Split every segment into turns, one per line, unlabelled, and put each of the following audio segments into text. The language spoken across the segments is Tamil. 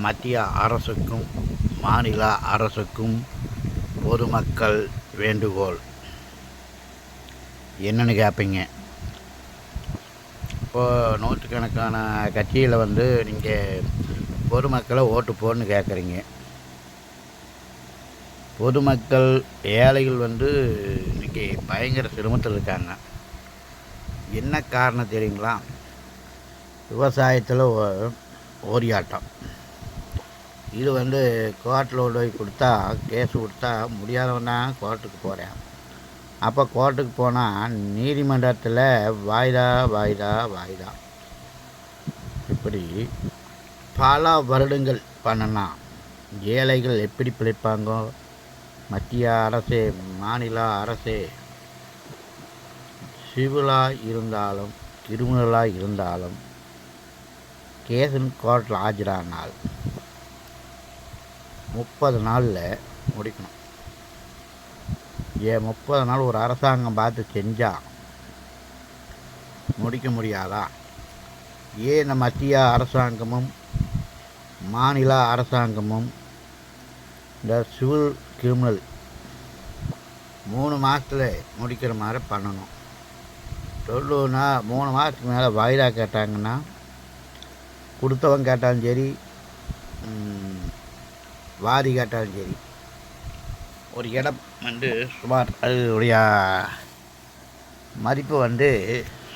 மத்திய அரசுக்கும் மாநில அரசுக்கும் பொதுமக்கள் வேண்டுகோள் என்னன்னு கேட்பீங்க. இப்போது நூற்றுக்கணக்கான கட்சியில் நீங்கள் பொதுமக்களை ஓட்டு போடணுன்னு கேட்குறீங்க. பொதுமக்கள் ஏழைகள் இன்றைக்கி பயங்கர சிரமத்தில் இருக்காங்க. என்ன காரணம் தெரியுங்களா? விவசாயத்தில் ஓரியாட்டம். இது கோர்ட்டில் போய் கொடுத்தா, கேஸ் கொடுத்தா முடியாதவனா கோர்ட்டுக்கு போகிறேன். அப்போ கோர்ட்டுக்கு போனால் நீதிமன்றத்தில் வாய்தா இப்படி பல வருடங்கள் பண்ணலாம். ஏழைகள் எப்படி பிழைப்பாங்க? மத்திய அரசே மாநில அரசே சிவிலாக இருந்தாலும் கிரிமினலாக இருந்தாலும் கேஸுன்னு கோர்ட்டில் ஆஜரானால் 30 நாளில் முடிக்கணும். 30 நாள் ஒரு அரசாங்கம் பார்த்து செஞ்சால் முடிக்க முடியாதா? ஏன் இந்த மத்திய அரசாங்கமும் மாநில அரசாங்கமும் இந்த சிவில் கிரிமினல் 3 மாதத்தில் முடிக்கிற மாதிரி பண்ணணும். சொல்லணுன்னா 3 மாதத்துக்கு மேலே வாய்தா கேட்டாங்கன்னா, கொடுத்தவங்க கேட்டாலும் சரி, வாதி கேட்டாலும் சரி, ஒரு இடம் சுமார் அதனுடைய மதிப்பு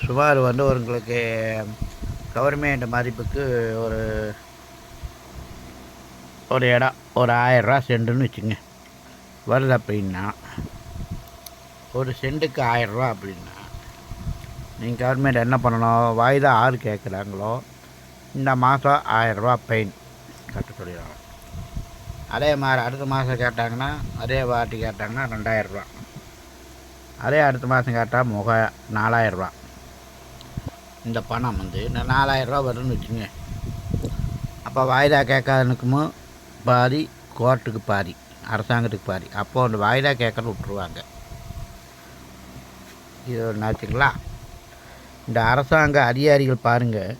சுமார் உங்களுக்கு கவர்மெண்ட் மதிப்புக்கு ஒரு இடம் ஒரு 1000 ரூபா சென்ட்டுன்னு வச்சுங்க வருது. அப்படின்னா ஒரு சென்ட்டுக்கு 1000 ரூபா அப்படின்னா நீங்கள் கவர்மெண்ட் என்ன பண்ணணும்? வாய்தா யார் கேட்குறாங்களோ இந்த மாதம் 1000 ரூபா ஃபைன் கட்ட சொல்லிடுறாங்க. அதே மாதிரி அடுத்த மாதம் கேட்டாங்கன்னா, அதே வாட்டி கேட்டாங்கன்னா 2000 ரூபா. அதே அடுத்த மாதம் கேட்டால் 4000 ரூபா. இந்த பணம் இந்த 4000 ரூபா வருதுன்னு வச்சுங்க. அப்போ வாய்தா கேட்காதனுக்கும் பாதி, கோர்ட்டுக்கு பாதி, அரசாங்கத்துக்கு பாதி. அப்போது அந்த வாய்தா கேட்கறது விட்டுருவாங்க. இது என்னாச்சுங்களா? இந்த அரசாங்க அதிகாரிகள் பாருங்கள்,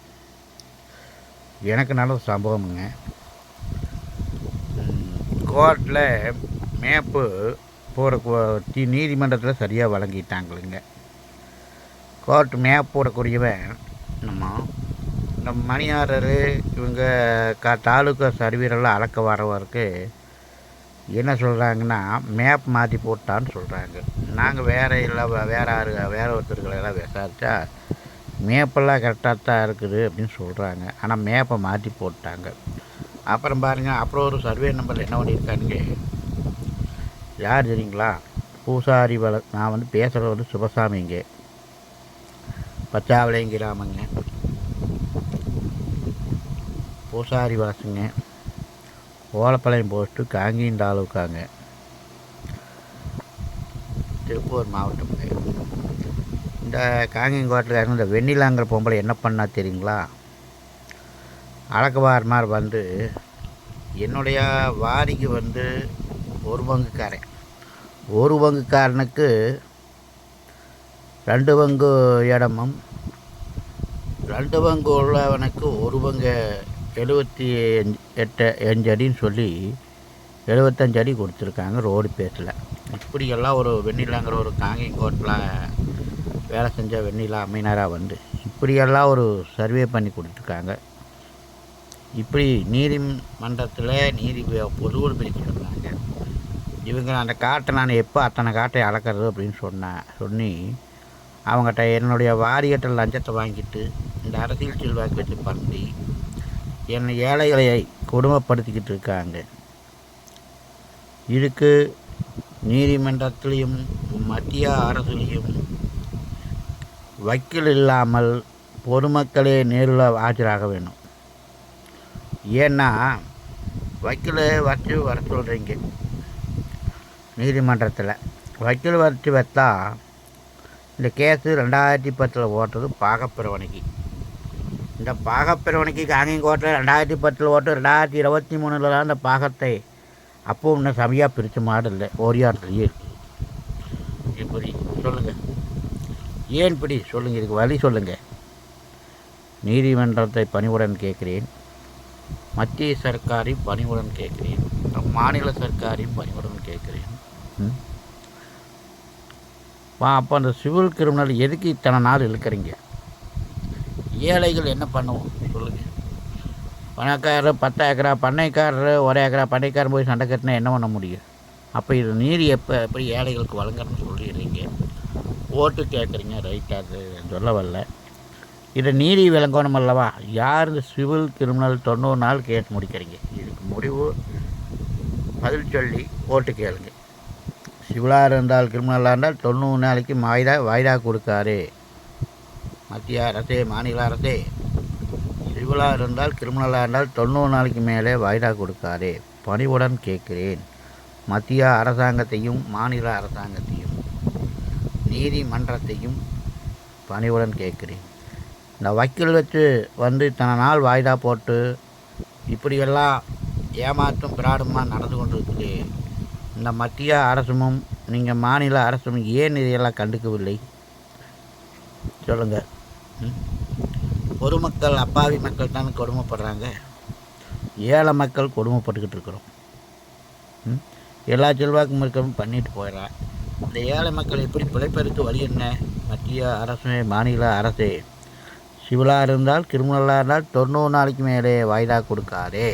எனக்கு நடந்த சம்பவமுங்க. கோர்ட்டில் மேப்பு போகிற நீதிமன்றத்தில் சரியாக வழங்கிட்டாங்களுங்க. கோர்ட் மேப் போடக்கூடியவன் நம்ம மணியாரர் இவங்க தாலுக்கா சர்வீரெல்லாம் அளக்க வரவருக்கு என்ன சொல்கிறாங்கன்னா, மேப் மாற்றி போட்டான்னு சொல்கிறாங்க. நாங்கள் வேறு ஒருத்தர்களெல்லாம் விசாரித்தா மேப்பெல்லாம் கரெக்டாக தான் இருக்குது அப்படின்னு சொல்கிறாங்க. ஆனால் மேப்பை மாற்றி போட்டாங்க. அப்புறம் பாருங்கள், அப்புறம் ஒரு சர்வே நம்பரில் என்ன பண்ணியிருக்கானுங்க, யார் தெரியுங்களா? பூசாரி நான் பேசுகிறது சுபசாமிங்க, பச்சாவளையம் கிராமங்க, பூசாரி வளசுங்க, ஓலப்பாளையம் போஸ்ட்டு, காங்கேயம் தாலுக்காங்க, திருப்பூர் மாவட்டம். இந்த காங்கேயங்கோட்டில் இந்த வெண்ணிலாங்கிற பொம்பளை என்ன பண்ணா தெரியுங்களா? அளக்குவார் மாதிரி என்னுடைய வாரிக்கு ஒரு பங்குக்காரன், ஒரு பங்குக்காரனுக்கு 2 பங்கு இடமும், 2 பங்கு உள்ளவனுக்கு ஒரு பங்கு 78 அடின்னு சொல்லி 75 அடி கொடுத்துருக்காங்க ரோடு பேஸில். இப்படியெல்லாம் ஒரு வெண்ணிலாங்கிற ஒரு காங்கேயங்கோட்டில் வேலை செஞ்ச வெண்ணிலா அம்மையினராக இப்படியெல்லாம் ஒரு சர்வே பண்ணி கொடுத்துருக்காங்க. இப்படி நீதிமன்றத்தில் பொதுவோடு பிரித்து சொன்னாங்க. இவங்க அந்த காட்டை நான் எப்போ அத்தனை காட்டை அளக்கிறது அப்படின்னு சொல்லி அவங்ககிட்ட என்னுடைய வாரியட்ட லஞ்சத்தை வாங்கிட்டு இந்த அரசியல் செல்வாக்கு வச்சு பண்ணி என்னை ஏழைகளை கொடுமைப்படுத்திக்கிட்டு இருக்காங்க. இதுக்கு நீதிமன்றத்திலையும் மத்திய அரசுலேயும் வக்கீல் இல்லாமல் பொதுமக்களே நேரில் ஆஜராக வேணும். ஏன்னா வக்கீல் வர சொல்கிறீங்க நீதிமன்றத்தில். வக்கீல் வச்சா இந்த கேஸு 2010 ஓட்டுறது பாகப்பிரவணைக்கு. இந்த பாகப்பிரவணைக்கு காங்கேயங்கோட்டில் 2010 ஓட்டு, 2023 தான் இந்த பாகத்தை அப்போ இன்னும் சமையாக பிரித்த மாடு இல்லை, ஓரியாட்டத்துலேயே இருக்குது. இப்படி சொல்லுங்கள், ஏன் இப்படி சொல்லுங்கள், இதுக்கு வழி சொல்லுங்கள். நீதிமன்றத்தை பணிவுடன் கேட்குறேன். மத்திய சர்க்காரையும் பணிவுடன் கேட்குறேன், மாநில சர்க்காரையும் பணிவுடன் கேட்குறேன். அப்போ அந்த சிவில் கிரிமினல் எதுக்கு இத்தனை நாள் இழுக்கிறீங்க? ஏழைகள் என்ன பண்ணுவோம் சொல்லுங்கள்? பணக்காரர் 10 ஏக்கரா பண்ணைக்காரர் 1 ஏக்கரா பண்ணைக்காரன் போய் சண்டை கட்டினா என்ன பண்ண முடியும்? அப்போ இது நீதி எப்படி ஏழைகளுக்கு வழங்கணும்னு சொல்லிடுறீங்க? ஓட்டு கேட்குறீங்க, ரைட்டாக அது சொல்ல வரல. இதை நீதி விளங்கணும் அல்லவா? யார் இந்த சிவில் கிரிமினல் 90 நாள் கேஸ் முடிக்கிறீங்க? இதுக்கு முடிவு பதில் சொல்லி ஓட்டு கேளுங்க. சிவிலாக இருந்தால் கிரிமினலாக இருந்தால் 90 நாளைக்கு வாய்தா கொடுக்காரு மத்திய அரசே, மாநில அரசே. சிவிலாக இருந்தால் கிரிமினலாக இருந்தால் 90 நாளைக்கு மேலே வாய்தா கொடுக்காரு. பணிவுடன் கேட்கிறேன் மத்திய அரசாங்கத்தையும் மாநில அரசாங்கத்தையும் நீதிமன்றத்தையும் பணிவுடன் கேட்குறேன். இந்த வக்கீல் வச்சு இத்தனை நாள் வாய்தா போட்டு இப்படியெல்லாம் ஏமாற்றும் பிராடுமா நடந்து கொண்டு இருக்குது. இந்த மத்திய அரசும் நீங்கள் மாநில அரசும் ஏன் இதையெல்லாம் கண்டுக்கவில்லை சொல்லுங்கள்? பொதுமக்கள், அப்பாவி மக்கள் தானே கொடுமைப்படுறாங்க. ஏழை மக்கள் கொடுமைப்பட்டுக்கிட்டு இருக்கிறோம். எல்லா செல்வாக்கும் இருக்கவும் பண்ணிட்டு போயிடறான். இந்த ஏழை மக்கள் எப்படி பிழைப்பதற்கு வழி என்ன? மத்திய அரசு, மாநில அரசே, சிவிலாக இருந்தால் கிரிமினலாக இருந்தால் 90 நாளைக்கு மேலே வாய்தா கொடுக்காதே.